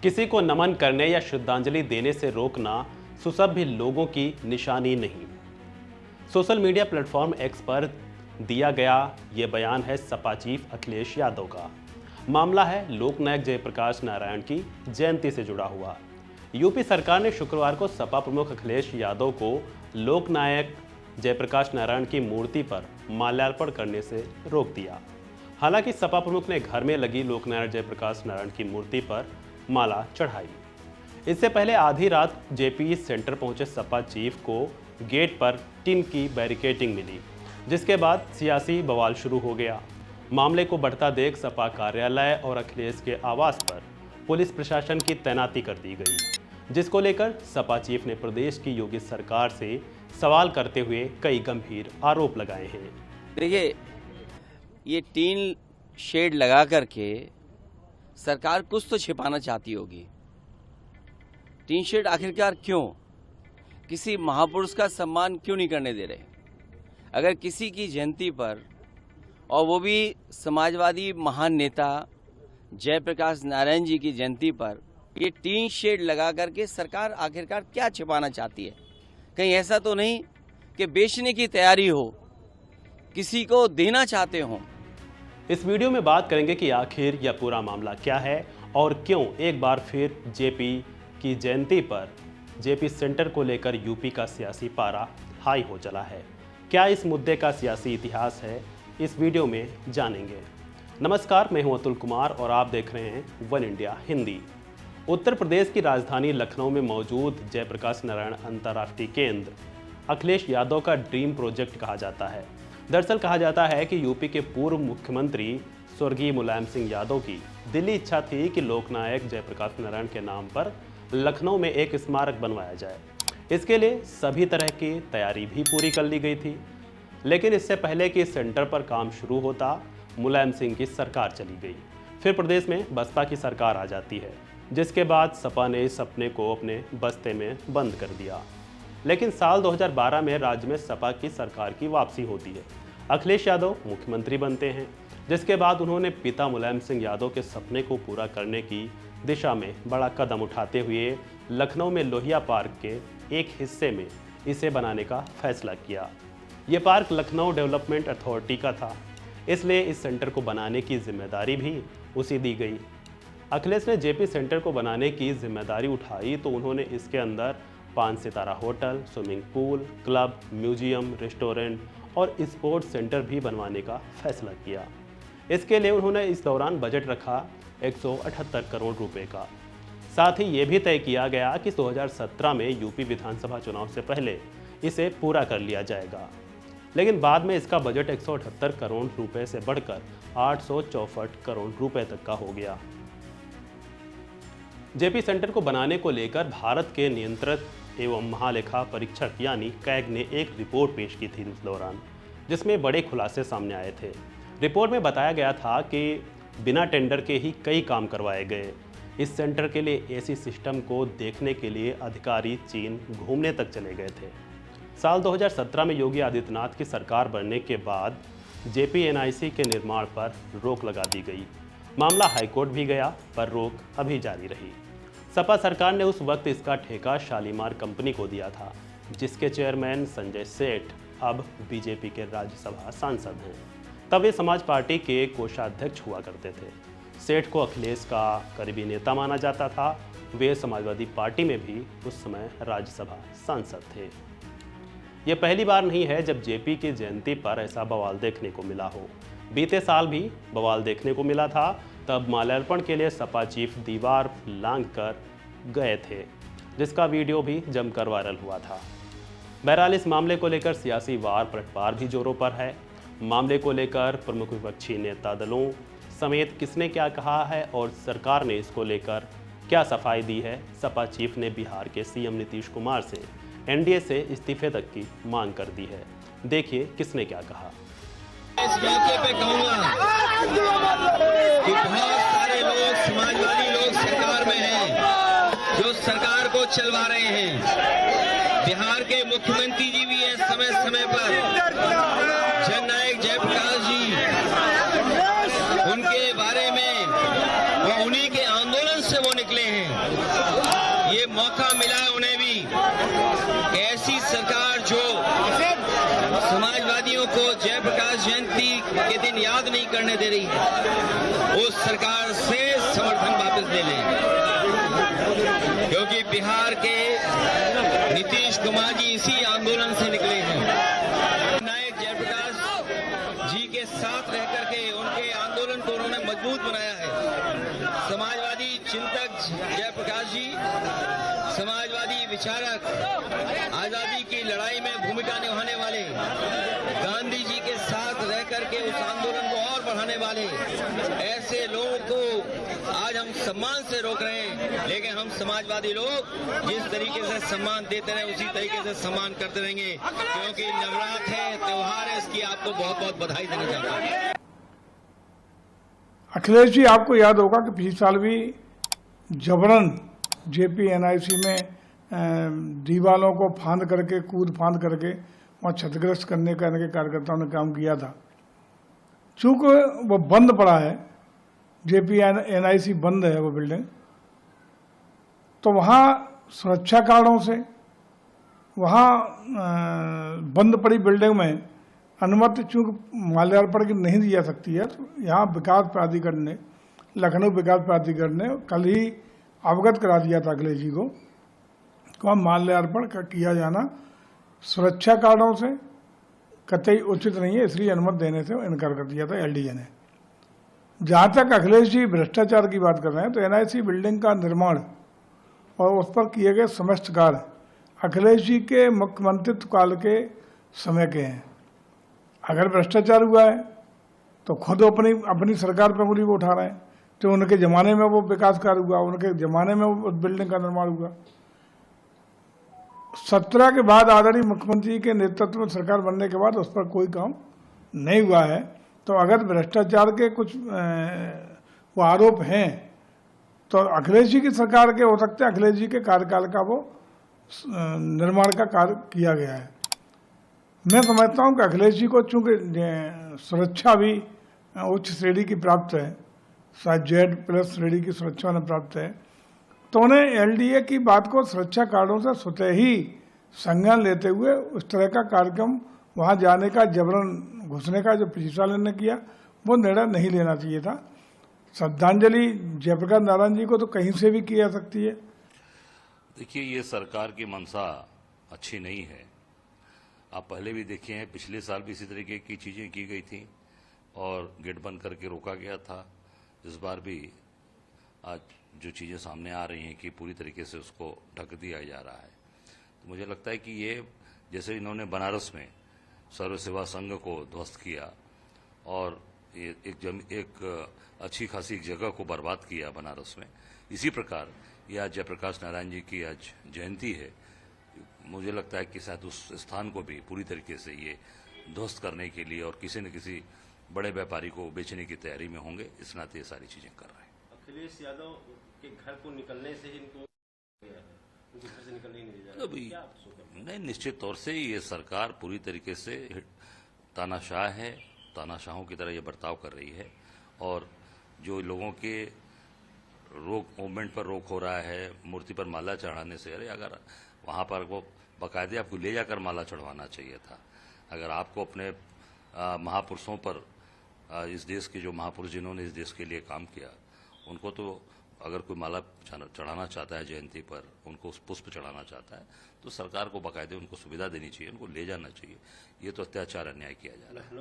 किसी को नमन करने या श्रद्धांजलि देने से रोकना सुसभ्य लोगों की निशानी नहीं। सोशल मीडिया प्लेटफॉर्म एक्स पर दिया गया ये बयान है सपा चीफ अखिलेश यादव का। मामला है लोकनायक जयप्रकाश नारायण की जयंती से जुड़ा हुआ। यूपी सरकार ने शुक्रवार को सपा प्रमुख अखिलेश यादव को लोकनायक जयप्रकाश नारायण की मूर्ति पर माल्यार्पण करने से रोक दिया। हालांकि सपा प्रमुख ने घर में लगी लोकनायक जयप्रकाश नारायण की मूर्ति पर माला चढ़ाई। इससे पहले आधी रात जेपी सेंटर पहुंचे सपा चीफ को गेट पर टिन की बैरिकेडिंग मिली, जिसके बाद सियासी बवाल शुरू हो गया। मामले को बढ़ता देख सपा कार्यालय और अखिलेश के आवास पर पुलिस प्रशासन की तैनाती कर दी गई, जिसको लेकर सपा चीफ ने प्रदेश की योगी सरकार से सवाल करते हुए कई गंभीर आरोप लगाए हैं। देखिए, ये टीन शेड लगा करके सरकार कुछ तो छिपाना चाहती होगी। टीन शेड आखिरकार क्यों? किसी महापुरुष का सम्मान क्यों नहीं करने दे रहे? अगर किसी की जयंती पर, और वो भी समाजवादी महान नेता जयप्रकाश नारायण जी की जयंती पर, ये टीन शेड लगा करके सरकार आखिरकार क्या छिपाना चाहती है? कहीं ऐसा तो नहीं कि बेचने की तैयारी हो, किसी को देना चाहते हो? इस वीडियो में बात करेंगे कि आखिर यह पूरा मामला क्या है और क्यों एक बार फिर जेपी की जयंती पर जेपी सेंटर को लेकर यूपी का सियासी पारा हाई हो चला है। क्या इस मुद्दे का सियासी इतिहास है, इस वीडियो में जानेंगे। नमस्कार, मैं हूं अतुल कुमार और आप देख रहे हैं वन इंडिया हिंदी। उत्तर प्रदेश की राजधानी लखनऊ में मौजूद जयप्रकाश नारायण अंतर्राष्ट्रीय केंद्र अखिलेश यादव का ड्रीम प्रोजेक्ट कहा जाता है। दरअसल कहा जाता है कि यूपी के पूर्व मुख्यमंत्री स्वर्गीय मुलायम सिंह यादव की दिली इच्छा थी कि लोकनायक जयप्रकाश नारायण के नाम पर लखनऊ में एक स्मारक बनवाया जाए। इसके लिए सभी तरह की तैयारी भी पूरी कर ली गई थी, लेकिन इससे पहले कि सेंटर पर काम शुरू होता, मुलायम सिंह की सरकार चली गई। फिर प्रदेश में बसपा की सरकार आ जाती है, जिसके बाद सपा ने इस सपने को अपने बस्ते में बंद कर दिया। लेकिन साल 2012 में राज्य में सपा की सरकार की वापसी होती है। अखिलेश यादव मुख्यमंत्री बनते हैं, जिसके बाद उन्होंने पिता मुलायम सिंह यादव के सपने को पूरा करने की दिशा में बड़ा कदम उठाते हुए लखनऊ में लोहिया पार्क के एक हिस्से में इसे बनाने का फैसला किया। ये पार्क लखनऊ डेवलपमेंट अथॉरिटी का था, इसलिए इस सेंटर को बनाने की जिम्मेदारी भी उसे दी गई। अखिलेश ने जेपी सेंटर को बनाने की जिम्मेदारी उठाई तो उन्होंने इसके अंदर 5 सितारा hotel, swimming pool, club, museum, restaurant और स्पोर्ट्स सेंटर भी बनवाने का फैसला किया। इसके लिए उन्होंने इस दौरान बजट रखा 178 करोड़ रुपए का। साथ ही ये भी तय किया गया कि 2017 में यूपी विधानसभा चुनाव से पहले इसे पूरा कर लिया जाएगा। लेकिन बाद में इसका बजट 178 करोड़ रुपए से बढ़कर 864 करोड़ रुपए तक का हो गया। जेपी सेंटर को बनाने को लेकर भारत के नियंत्रक एवं महालेखा परीक्षक यानी कैग ने एक रिपोर्ट पेश की थी उस दौरान, जिसमें बड़े खुलासे सामने आए थे। रिपोर्ट में बताया गया था कि बिना टेंडर के ही कई काम करवाए गए। इस सेंटर के लिए एसी सिस्टम को देखने के लिए अधिकारी चीन घूमने तक चले गए थे। साल 2017 में योगी आदित्यनाथ की सरकार बनने के बाद जेपीएनआईसी के निर्माण पर रोक लगा दी गई। मामला हाईकोर्ट भी गया, पर रोक अभी जारी रही। सपा सरकार ने उस वक्त इसका ठेका शालीमार कंपनी को दिया था, जिसके चेयरमैन संजय सेठ अब बीजेपी के राज्यसभा सांसद हैं। तब वे समाज पार्टी के कोषाध्यक्ष हुआ करते थे। सेठ को अखिलेश का करीबी नेता माना जाता था। वे समाजवादी पार्टी में भी उस समय राज्यसभा सांसद थे। ये पहली बार नहीं है जब जेपी की जयंती पर ऐसा बवाल देखने को मिला हो। बीते साल भी बवाल देखने को मिला था। तब माल्यार्पण के लिए सपा चीफ दीवार लांघ कर गए थे, जिसका वीडियो भी जमकर वायरल हुआ था। बहरहाल इस मामले को लेकर सियासी वार पलटवार भी जोरों पर है। मामले को लेकर प्रमुख विपक्षी नेता दलों समेत किसने क्या कहा है और सरकार ने इसको लेकर क्या सफाई दी है। सपा चीफ ने बिहार के सीएम नीतीश कुमार से एनडीए से इस्तीफे तक की मांग कर दी है। देखिए किसने क्या कहा। इस मौके पे कहूंगा कि बहुत सारे लोग समाजवादी लोग सरकार में हैं, जो सरकार को चलवा रहे हैं। बिहार के मुख्यमंत्री जी भी हैं समय समय पर। जननायक जयप्रकाश जी, उनके बारे में वो उन्हीं के आंदोलन से से वो निकले हैं। ये मौका मिला है उन्हें भी। ऐसी सरकार जो समाजवादियों को जयप्रकाश जयंती के दिन याद नहीं करने दे रही है, उस सरकार से समर्थन वापस ले लें, क्योंकि बिहार के नीतीश कुमार जी इसी आंदोलन से निकले हैं। नायक जयप्रकाश जी के साथ रह करके उनके आंदोलन को उन्होंने मजबूत बनाया है। समाजवादी चिंतक जयप्रकाश जी, समाजवादी विचारक, आजादी की लड़ाई में भूमिका निभाने वाले, गांधी जी के साथ रह करके उस आंदोलन को और बढ़ाने वाले ऐसे लोगों को आज हम सम्मान से रोक रहे हैं। लेकिन हम समाजवादी लोग जिस तरीके से सम्मान देते रहे उसी तरीके से सम्मान करते रहेंगे, क्योंकि नवरात्र है, त्योहार है, इसकी आपको बहुत बहुत बधाई देना चाहता हूँ। अखिलेश जी, आपको याद होगा कि पिछले साल भी जबरन जेपी एनआईसी में दीवालों को फांद करके, कूद फांद करके वहाँ क्षतिग्रस्त करने का इनके कार्यकर्ताओं ने काम किया था। चूँकि वो बंद पड़ा है, जेपी एनआईसी बंद है वो बिल्डिंग, तो वहाँ सुरक्षा कारणों से वहाँ बंद पड़ी बिल्डिंग में अनुमति चूँकि माल्यार्पण की नहीं दी जा सकती है, तो यहाँ विकास प्राधिकरण ने, लखनऊ विकास प्राधिकरण ने कल ही अवगत करा दिया था अखिलेश जी को वहाँ माल्यार्पण किया जाना सुरक्षा कारणों से कतई उचित नहीं है, इसलिए अनुमति देने से इनकार कर दिया था एलडीए ने। जहाँ तक अखिलेश जी भ्रष्टाचार की बात कर रहे हैं, तो एनआईसी बिल्डिंग का निर्माण और उस पर किए गए समस्त कार्य अखिलेश जी के मुख्यमंत्रित्व काल के समय के हैं। अगर भ्रष्टाचार हुआ है तो खुद अपनी सरकार पर उंगली वो उठा रहे हैं, तो उनके ज़माने में वो विकास कार्य हुआ, उनके ज़माने में वो बिल्डिंग का निर्माण हुआ। 17 के बाद आदरणीय मुख्यमंत्री के नेतृत्व में सरकार बनने के बाद उस पर कोई काम नहीं हुआ है। तो अगर भ्रष्टाचार के कुछ वो आरोप हैं तो अखिलेश जी की सरकार के हो सकते हैं, अखिलेश जी के कार्यकाल का वो निर्माण का कार्य किया गया है। मैं समझता हूं कि अखिलेश जी को चूंकि सुरक्षा भी उच्च श्रेणी की प्राप्त है, शायद Z+ श्रेणी की सुरक्षा उन्हें प्राप्त है, तो उन्हें एलडीए की बात को सुरक्षा कारणों से स्वतः ही संज्ञान लेते हुए उस तरह का कार्यक्रम वहां जाने का, जबरन घुसने का जो पिछले साल ने किया, वो निर्णय नहीं लेना चाहिए था। श्रद्धांजलि जयप्रकाश नारायण जी को तो कहीं से भी की जा सकती है। देखिए, ये सरकार की मंशा अच्छी नहीं है। आप पहले भी देखे हैं, पिछले साल भी इसी तरीके की चीज़ें की गई थी और गेट बंद करके रोका गया था। इस बार भी आज जो चीज़ें सामने आ रही हैं कि पूरी तरीके से उसको ढक दिया जा रहा है, तो मुझे लगता है कि ये जैसे इन्होंने बनारस में सर्व सेवा संघ को ध्वस्त किया और एक अच्छी खासी जगह को बर्बाद किया बनारस में, इसी प्रकार ये आज जयप्रकाश नारायण जी की आज जयंती है। मुझे लगता है कि शायद उस स्थान को भी पूरी तरीके से ये ध्वस्त करने के लिए और किसी न किसी बड़े व्यापारी को बेचने की तैयारी में होंगे, इस नाते ये सारी चीजें कर रहे हैं। अखिलेश यादव के घर को निकलने से ही इनको घर से निकलने नहीं दिया जा रहा। नहीं, निश्चित तौर से ये सरकार पूरी तरीके से तानाशाह है, तानाशाहों की तरह ये बर्ताव कर रही है और जो लोगों के मूवमेंट पर रोक हो रहा है, मूर्ति पर माला चढ़ाने से, अरे अगर वहाँ पर वो बाकायदे आपको ले जाकर माला चढ़वाना चाहिए था। अगर आपको अपने महापुरुषों पर, इस देश के जो महापुरुष जिन्होंने इस देश के लिए काम किया, उनको तो अगर कोई माला चढ़ाना चाहता है जयंती पर, उनको पुष्प चढ़ाना चाहता है, तो सरकार को बाकायदे उनको सुविधा देनी चाहिए, उनको ले जाना चाहिए। ये तो अत्याचार अन्याय किया जा रहा है।